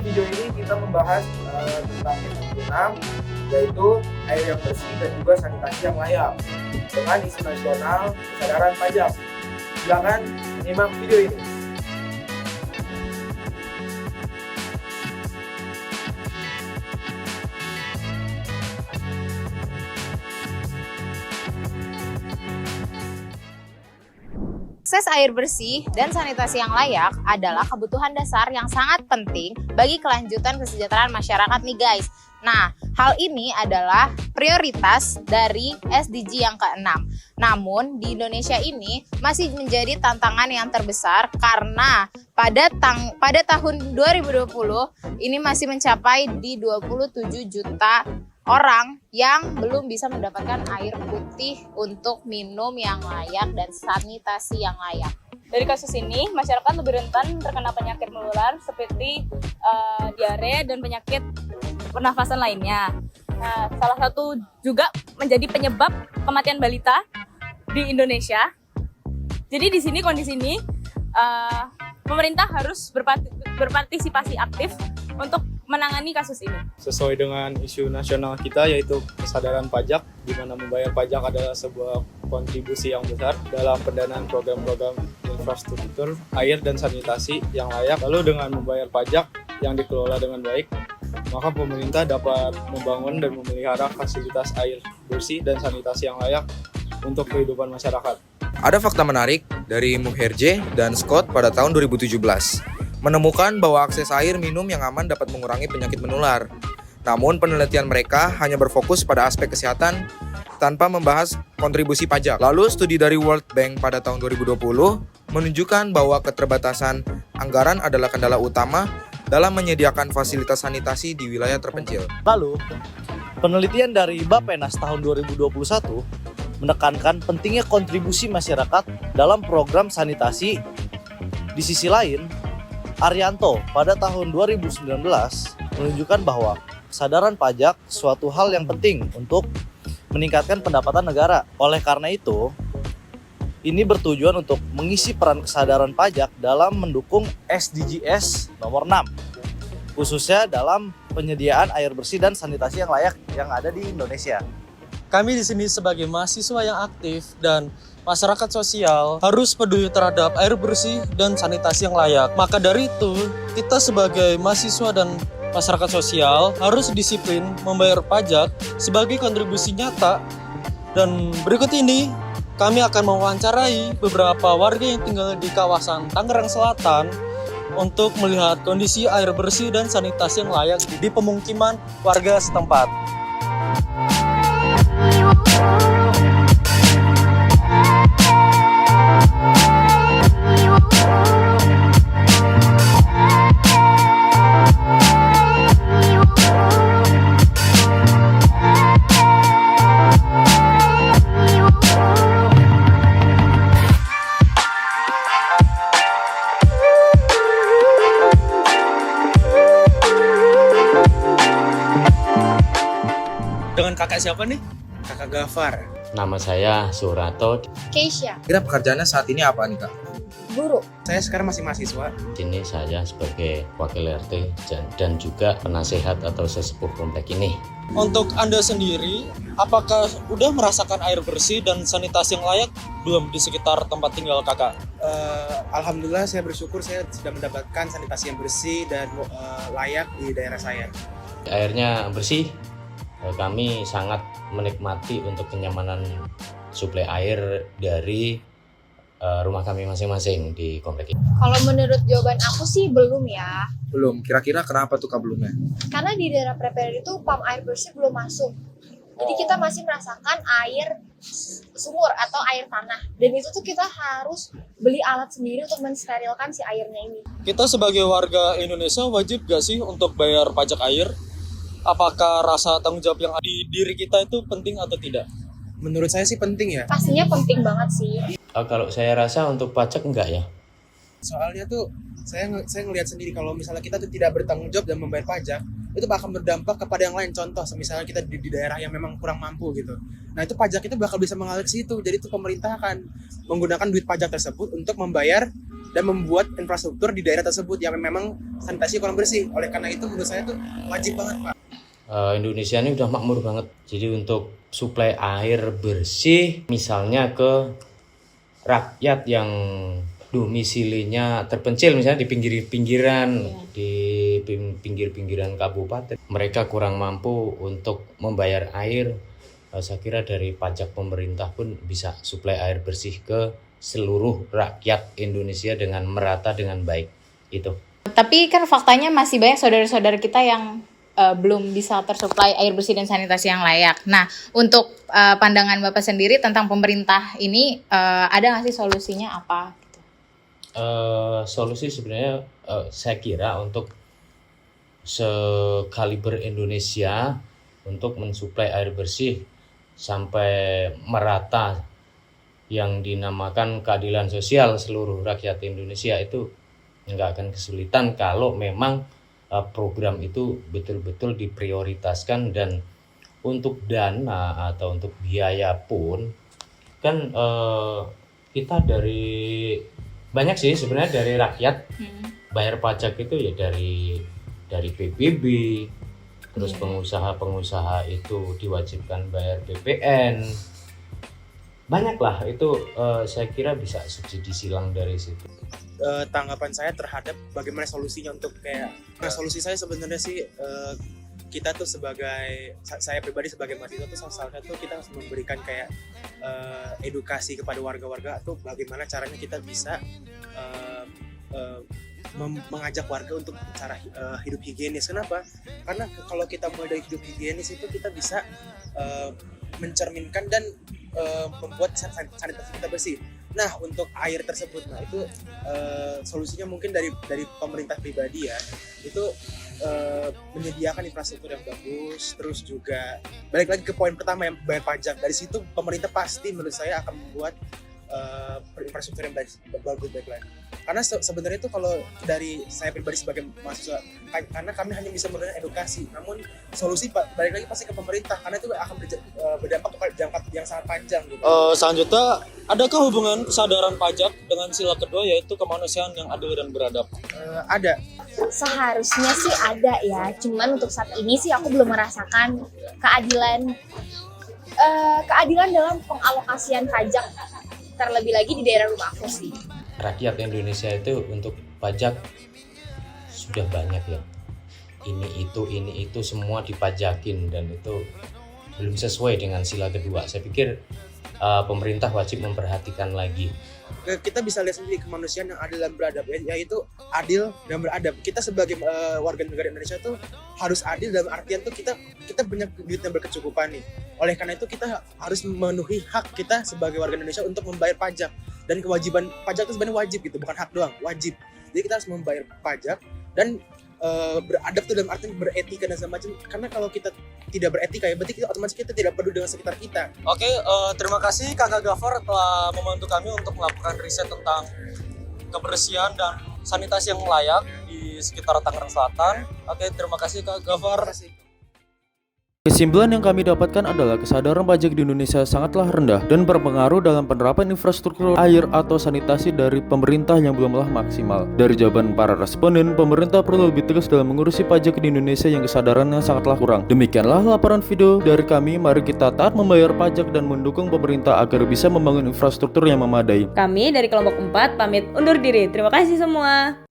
video ini kita membahas tentang S6, yaitu air yang bersih dan juga sanitasi yang layak dengan isu nasional kesadaran pajak. Silakan simak video ini. Akses air bersih dan sanitasi yang layak adalah kebutuhan dasar yang sangat penting bagi kelanjutan kesejahteraan masyarakat nih guys. Nah, hal ini adalah prioritas dari SDG yang ke-6. Namun, di Indonesia ini masih menjadi tantangan yang terbesar karena pada tahun 2020 ini masih mencapai di 27 juta orang yang belum bisa mendapatkan air putih untuk minum yang layak dan sanitasi yang layak. Dari kasus ini, masyarakat lebih rentan terkena penyakit menular seperti diare dan penyakit pernafasan lainnya. Nah, salah satu juga menjadi penyebab kematian balita di Indonesia. Jadi di sini kondisi ini pemerintah harus berpartisipasi aktif untuk menangani kasus ini. Sesuai dengan isu nasional kita yaitu kesadaran pajak, di mana membayar pajak adalah sebuah kontribusi yang besar dalam pendanaan program-program infrastruktur, air dan sanitasi yang layak. Lalu dengan membayar pajak yang dikelola dengan baik, maka pemerintah dapat membangun dan memelihara fasilitas air bersih dan sanitasi yang layak untuk kehidupan masyarakat. Ada fakta menarik dari Mukherjee dan Scott pada tahun 2017. Menemukan bahwa akses air minum yang aman dapat mengurangi penyakit menular. Namun penelitian mereka hanya berfokus pada aspek kesehatan tanpa membahas kontribusi pajak. Lalu studi dari World Bank pada tahun 2020 menunjukkan bahwa keterbatasan anggaran adalah kendala utama dalam menyediakan fasilitas sanitasi di wilayah terpencil. Lalu, penelitian dari Bappenas tahun 2021 menekankan pentingnya kontribusi masyarakat dalam program sanitasi. Di sisi lain, Arianto pada tahun 2019 menunjukkan bahwa kesadaran pajak suatu hal yang penting untuk meningkatkan pendapatan negara. Oleh karena itu, ini bertujuan untuk mengisi peran kesadaran pajak dalam mendukung SDGs nomor 6, khususnya dalam penyediaan air bersih dan sanitasi yang layak yang ada di Indonesia. Kami di sini sebagai mahasiswa yang aktif dan masyarakat sosial harus peduli terhadap air bersih dan sanitasi yang layak. Maka dari itu, kita sebagai mahasiswa dan masyarakat sosial harus disiplin membayar pajak sebagai kontribusi nyata. Dan berikut ini, kami akan mewawancarai beberapa warga yang tinggal di kawasan Tangerang Selatan untuk melihat kondisi air bersih dan sanitasi yang layak di pemukiman warga setempat. Dengan kakak siapa nih? Kakak Gafar. Nama saya Surato. Keisha, Kira pekerjaannya saat ini apa nih Kak? guru. Saya sekarang masih mahasiswa. Di sini saya sebagai wakil RT dan juga penasehat atau sesepuh komplek ini. Untuk Anda sendiri, apakah udah merasakan air bersih dan sanitasi yang layak belum di sekitar tempat tinggal kakak? Alhamdulillah saya bersyukur saya sudah mendapatkan sanitasi yang bersih dan layak di daerah saya. Airnya bersih, kami sangat menikmati untuk kenyamanan suplai air dari rumah kami masing-masing di komplek ini. Kalau menurut jawaban aku sih belum ya. Belum. Kira-kira kenapa tuh Kak belumnya? Karena di daerah Prepare itu pump air bersih belum masuk. Jadi kita masih merasakan air sumur atau air tanah. Dan itu tuh kita harus beli alat sendiri untuk mensterilkan si airnya ini. Kita sebagai warga Indonesia wajib gak sih untuk bayar pajak air? Apakah rasa tanggung jawab yang ada di diri kita itu penting atau tidak? Menurut saya sih penting ya. Pastinya penting banget sih. Kalau saya rasa untuk pajak enggak ya. Soalnya tuh saya ngelihat sendiri kalau misalnya kita tuh tidak bertanggung jawab dan membayar pajak, itu bakal berdampak kepada yang lain. Contoh, misalnya kita di daerah yang memang kurang mampu gitu. Nah itu pajak itu bakal bisa mengalir ke situ. Jadi itu pemerintah akan menggunakan duit pajak tersebut untuk membayar dan membuat infrastruktur di daerah tersebut yang memang sanitasi kurang bersih. Oleh karena itu menurut saya itu wajib banget, Pak. Indonesia ini udah makmur banget. Jadi untuk suplai air bersih misalnya ke rakyat yang domisilinya terpencil, misalnya di pinggir-pinggiran, di pinggir-pinggiran kabupaten, mereka kurang mampu untuk membayar air. Saya kira dari pajak pemerintah pun bisa suplai air bersih ke seluruh rakyat Indonesia dengan merata dengan baik. Itu. Tapi kan faktanya masih banyak saudara-saudara kita yang belum bisa tersuplai air bersih dan sanitasi yang layak. Nah, untuk pandangan Bapak sendiri tentang pemerintah ini, ada nggak sih solusinya apa? Solusi sebenarnya saya kira untuk sekaliber Indonesia untuk mensuplai air bersih sampai merata yang dinamakan keadilan sosial seluruh rakyat Indonesia itu nggak akan kesulitan kalau memang program itu betul-betul diprioritaskan. Dan untuk dana atau untuk biaya pun kan kita dari banyak sih sebenarnya dari rakyat. Bayar pajak itu ya dari PBB, terus pengusaha-pengusaha itu diwajibkan bayar BPN. Banyak lah itu, saya kira bisa subsidi silang dari situ. Tanggapan saya terhadap bagaimana solusinya untuk solusi saya sebenarnya sih, kita tuh saya pribadi sebagai mahasiswa tuh salah satu kita harus memberikan edukasi kepada warga-warga atau bagaimana caranya kita bisa mengajak warga untuk cara hidup higienis. Kenapa? Karena kalau kita mulai dari hidup higienis itu kita bisa mencerminkan dan membuat sanitasi kita bersih. Nah, untuk air tersebut, itu solusinya mungkin dari pemerintah pribadi ya, itu menyediakan infrastruktur yang bagus, terus juga balik lagi ke poin pertama yang bayar pajak. Dari situ pemerintah pasti menurut saya akan membuat infrastruktur yang bagus lagi. Karena sebenarnya itu kalau dari saya pribadi sebagai mahasiswa, karena kami hanya bisa memberikan edukasi, namun solusi balik lagi pasti ke pemerintah, karena itu akan berdampak ke jangka yang sangat panjang gitu. Selanjutnya, adakah hubungan kesadaran pajak dengan sila kedua yaitu kemanusiaan yang adil dan beradab? Ada. Seharusnya sih ada ya, cuman untuk saat ini sih aku belum merasakan keadilan dalam pengalokasian pajak, terlebih lagi di daerah rumah aku sih. Rakyat Indonesia itu untuk pajak sudah banyak ya. Ini itu semua dipajakin dan itu belum sesuai dengan sila kedua. Saya pikir pemerintah wajib memperhatikan lagi. Kita bisa lihat sendiri kemanusiaan yang adil dan beradab, yaitu adil dan beradab. Kita sebagai warga negara Indonesia tuh harus adil dalam artian tuh kita punya duit yang berkecukupan nih. Oleh karena itu kita harus memenuhi hak kita sebagai warga Indonesia untuk membayar pajak. Dan kewajiban pajak itu sebenarnya wajib gitu, bukan hak doang, wajib. Jadi kita harus membayar pajak dan beradab tuh dalam artian beretika dan segala macam. Karena kalau kita tidak beretika ya berarti otomatis kita tidak peduli dengan sekitar kita. Oke, terima kasih Kakak Gafar telah membantu kami untuk melakukan riset tentang kebersihan dan sanitasi yang layak di sekitar Tangerang Selatan. Oke, terima kasih Kak Gafar. Kesimpulan yang kami dapatkan adalah kesadaran pajak di Indonesia sangatlah rendah dan berpengaruh dalam penerapan infrastruktur air atau sanitasi dari pemerintah yang belumlah maksimal. Dari jawaban para responden, pemerintah perlu lebih tegas dalam mengurusi pajak di Indonesia yang kesadarannya sangatlah kurang. Demikianlah laporan video dari kami. Mari kita taat membayar pajak dan mendukung pemerintah agar bisa membangun infrastruktur yang memadai. Kami dari kelompok 4 pamit undur diri. Terima kasih semua.